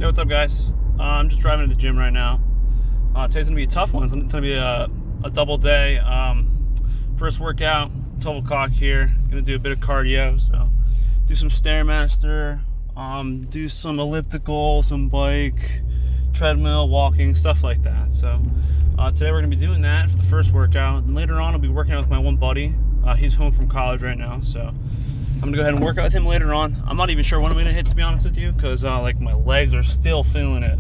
Hey, what's up, guys? I'm just driving to the gym right now. Today's gonna be a tough one. It's gonna be a double day. First workout, 12 o'clock here. Gonna do a bit of cardio, so do some Stairmaster, do some elliptical, some bike, treadmill, walking, stuff like that. So today we're gonna be doing that for the first workout. And later on, I'll be working out with my one buddy. He's home from college right now, so I'm gonna go ahead and work out with him later on. I'm not even sure when I'm gonna hit, to be honest with you, because like my legs are still feeling it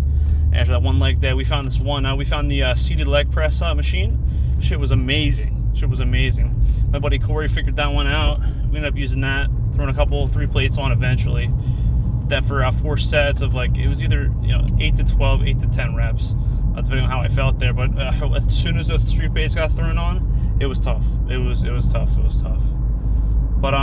after that one leg day. We found this one. We found the seated leg press machine. Shit was amazing. My buddy Corey figured that one out. We ended up using that, throwing a 3 plates on eventually. That for 4 sets of it was either 8 to 12, 8 to 10 reps, depending on how I felt there. But as soon as those 3 plates got thrown on, it was tough. It was tough. But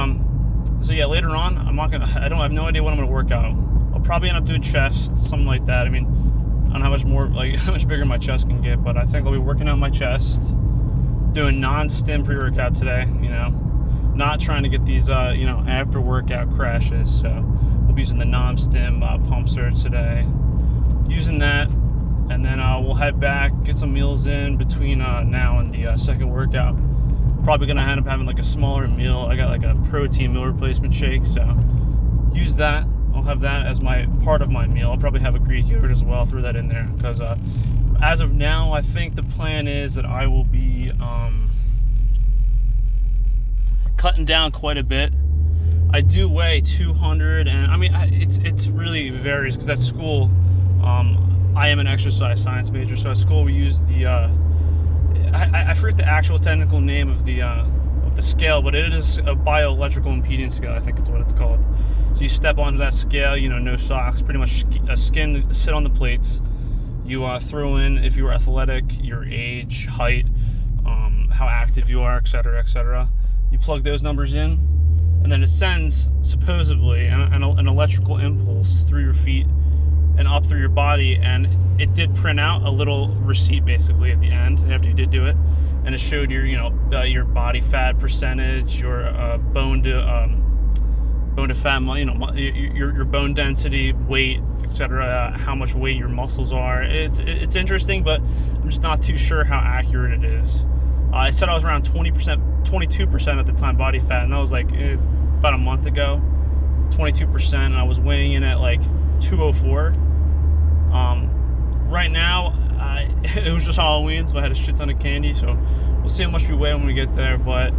so yeah, later on, I have no idea what I'm gonna work out. I'll probably end up doing chest, something like that. I mean, I don't know how much more, how much bigger my chest can get, but I think I'll be working out my chest, doing non-stim pre-workout today, not trying to get these, after workout crashes. So we'll be using the non-stim pump surge today, using that, and then we'll head back, get some meals in between now and the second workout. Probably gonna end up having a smaller meal. I got a protein meal replacement shake, so use that. I'll have that as my part of my meal. I'll probably have a Greek yogurt as well, throw that in there, because as of now, I think the plan is that I will be cutting down quite a bit. I do weigh 200, and I mean it's really varies, because at school I am an exercise science major, so at school we use the I forget the actual technical name of the scale, but it is a bioelectrical impedance scale. I think it's what it's called. So you step onto that scale, no socks, pretty much skin, sit on the plates. You throw in, if you were athletic, your age, height, how active you are, etc., etc. You plug those numbers in, and then it sends supposedly an electrical impulse through your feet and up through your body, and it did print out a little receipt basically at the end after you did do it, and it showed your body fat percentage, your bone to fat, your bone density, weight, etc., how much weight your muscles are. It's interesting, but I'm just not too sure how accurate it is. It said I was around 20%, 22% at the time body fat, and that was about a month ago, 22%, and I was weighing in at 204. Right now, it was just Halloween, so I had a shit ton of candy, so we'll see how much we weigh when we get there, but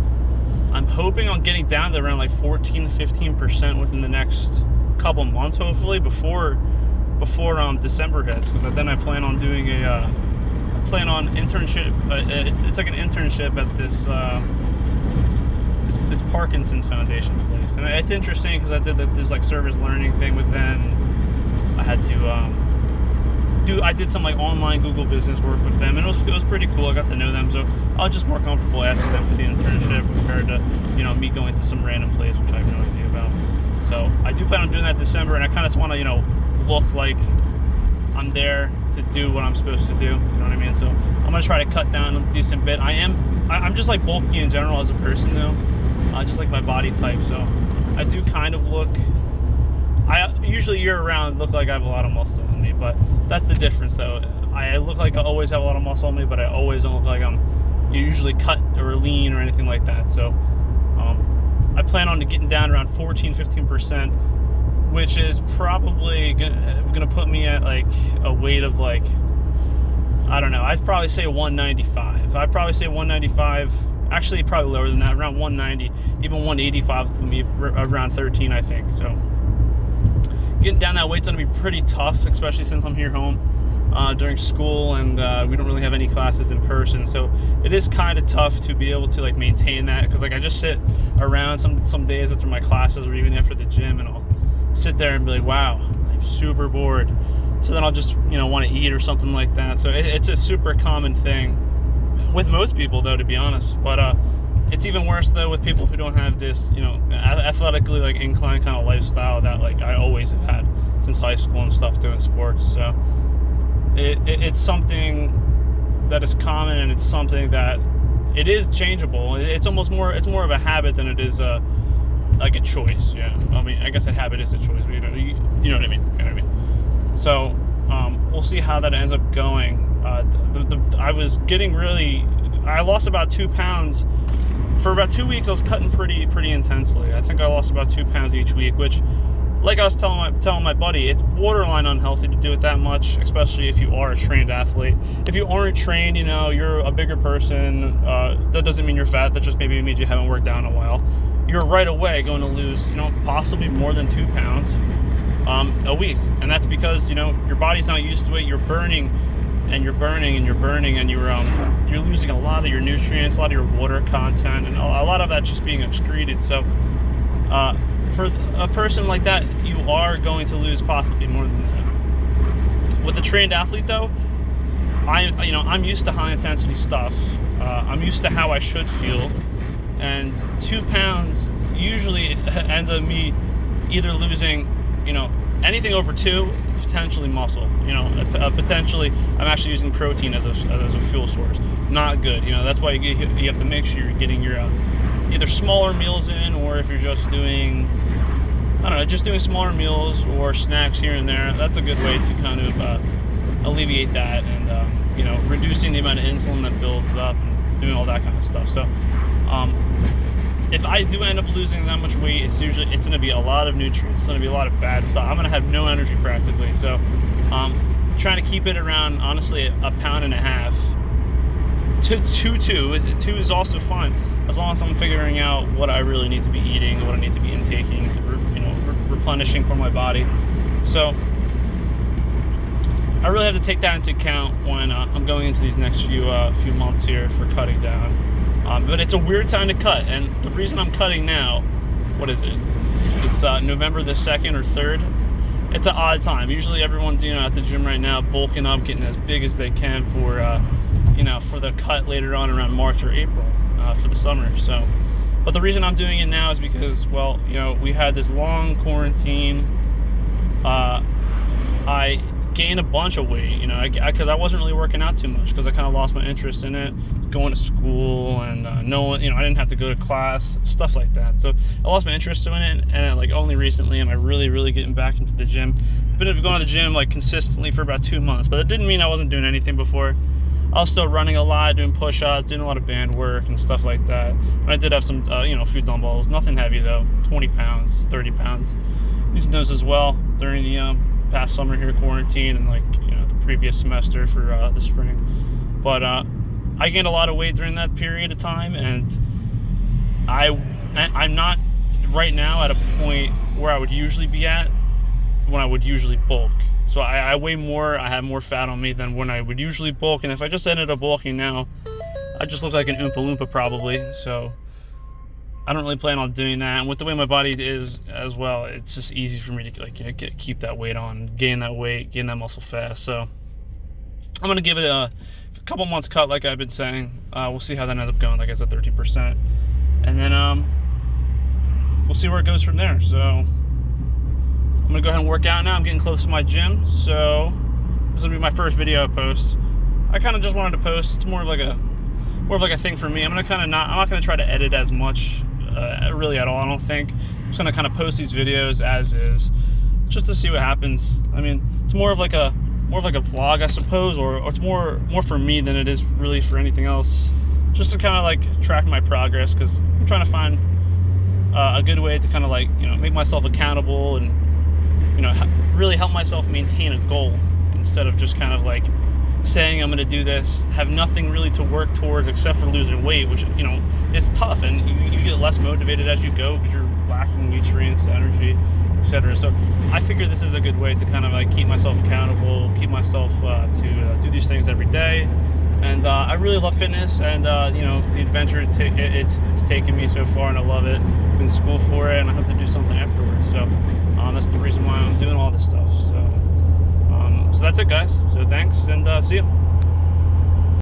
I'm hoping on getting down to around 14 to 15% within the next couple months, hopefully, before December hits, because then I plan on doing internship. It's like an internship at this Parkinson's Foundation place, and it's interesting because I did this service learning thing with them. I had to I did some online Google business work with them, and it was pretty cool. I got to know them, so I was just more comfortable asking them for the internship compared to me going to some random place which I have no idea about. So I do plan on doing that December, and I kind of just want to look like I'm there to do what I'm supposed to do. You know what I mean? So I'm gonna try to cut down a decent bit. I'm just bulky in general as a person, though. Just my body type, so I do kind of look. I usually year-round look like I have a lot of muscle on me, but that's the difference, though. I look like I always have a lot of muscle on me, but I always don't look like I'm usually cut or lean or anything like that. So I plan on getting down around 14-15%, which is probably gonna put me at a weight of I don't know. I'd probably say 195. I'd probably say 195. Actually, probably lower than that, around 190, even 185 would put me around 13, I think. So getting down that weight's gonna be pretty tough, especially since I'm here home during school, and we don't really have any classes in person. So it is kind of tough to be able to maintain that, because I just sit around some days after my classes or even after the gym, and I'll sit there and be like, wow, I'm super bored. So then I'll just want to eat or something like that. So it's a super common thing with most people, though, to be honest. But it's even worse though with people who don't have this athletically inclined kind of lifestyle that I always have had since high school and stuff, doing sports. So it's something that is common, and it's something that it is changeable. It's more of a habit than it is a choice. Yeah, I mean, I guess a habit is a choice, but you know what I mean. So we'll see how that ends up going. I lost about 2 pounds for about 2 weeks. I was cutting pretty intensely. I think I lost about 2 pounds each week, which, like I was telling my buddy, it's borderline unhealthy to do it that much, especially if you are a trained athlete. If you aren't trained, you're a bigger person. That doesn't mean you're fat. That just maybe means you haven't worked out in a while. You're right away going to lose, possibly more than 2 pounds a week, and that's because your body's not used to it. You're burning, and you're losing a lot of your nutrients, a lot of your water content, and a lot of that just being excreted. So for a person like that, you are going to lose possibly more than that. With a trained athlete, though, I'm used to high intensity stuff. I'm used to how I should feel, and 2 pounds usually ends up me either losing, anything over 2, potentially muscle. Potentially I'm actually using protein as a fuel source. Not good. That's why you have to make sure you're getting your either smaller meals in, or if you're just doing, doing smaller meals or snacks here and there. That's a good way to kind of alleviate that, and reducing the amount of insulin that builds up, and doing all that kind of stuff. So if I do end up losing that much weight, it's going to be a lot of nutrients. It's going to be a lot of bad stuff. I'm going to have no energy practically. So trying to keep it around, honestly, 1.5 pounds to 2. 2 is also fine, as long as I'm figuring out what I really need to be eating, what I need to be intaking, to replenishing for my body. So I really have to take that into account when I'm going into these next few months here for cutting down. But it's a weird time to cut, and the reason I'm cutting now, what is it? It's November the 2nd or 3rd. It's an odd time. Usually everyone's at the gym right now, bulking up, getting as big as they can for for the cut later on around March or April for the summer. So, but the reason I'm doing it now is because, we had this long quarantine. I gained a bunch of weight, because I wasn't really working out too much, because I kind of lost my interest in it, going to school, and I didn't have to go to class, stuff like that. So I lost my interest in it, and only recently am I really getting back into the gym. I've been going to the gym consistently for about 2 months, but that didn't mean I wasn't doing anything before. I was still running a lot, doing push-ups, doing a lot of band work and stuff like that. And I did have some, a few dumbbells, nothing heavy though, 20 pounds, 30 pounds. Using those as well during the past summer here, quarantine, and the previous semester for the spring. But I gained a lot of weight during that period of time, and I'm not right now at a point where I would usually be at when I would usually bulk. So I weigh more, I have more fat on me than when I would usually bulk, and if I just ended up bulking now, I just look like an Oompa Loompa probably. So I don't really plan on doing that, and with the way my body is as well, it's just easy for me to keep that weight on, gain that weight, gain that muscle fast. So I'm gonna give it a couple months cut, like I've been saying. We'll see how that ends up going. Like I said, 13%, and then we'll see where it goes from there. So I'm gonna go ahead and work out now. I'm getting close to my gym, so this will be my first video post. I kind of just wanted to post. It's more of like a thing for me. I'm not gonna try to edit as much really at all, I don't think. I'm just gonna kind of post these videos as is, just to see what happens. I mean, it's more of like a vlog, I suppose, or it's more for me than it is really for anything else. Just to kind of track my progress, because I'm trying to find a good way to kind of make myself accountable, and really help myself maintain a goal, instead of just kind of saying I'm going to do this, have nothing really to work towards except for losing weight, which it's tough, and you get less motivated as you go because you're lacking nutrients, energy, etc. So I figure this is a good way to kind of keep myself accountable, keep myself to do these things every day. And I really love fitness, and the adventure it's taken me so far, and I love it. I'm in school for it, and I hope to do something afterwards. So that's the reason why I'm doing all this stuff. So that's it, guys. So thanks, and see you.